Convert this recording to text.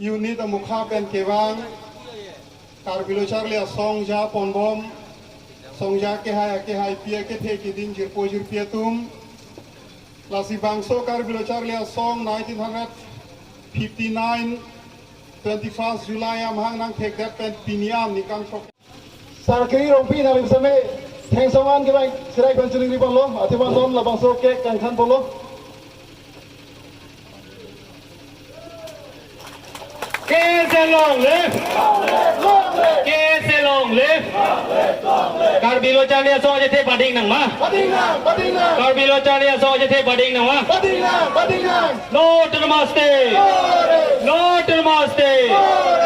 unit mukha pen kewang Karbi lo charlia song ja ponbom song ja ke hai pia ke the ke din jir pojir pia tum lasi bangso Karbi lo charlia song 1959 21st July am hang nang thek that pen piniam ni kang sok sarkri rompi na lim same theng songan ke bai sirai kon chuling ribon lo atiwan lom la bangso ke kang khan polo Long live! Long live! Karbi lo charlia so je the bading nang ma. Karbi lo charlia so je the bading nang ma. No to namaste. No to namaste.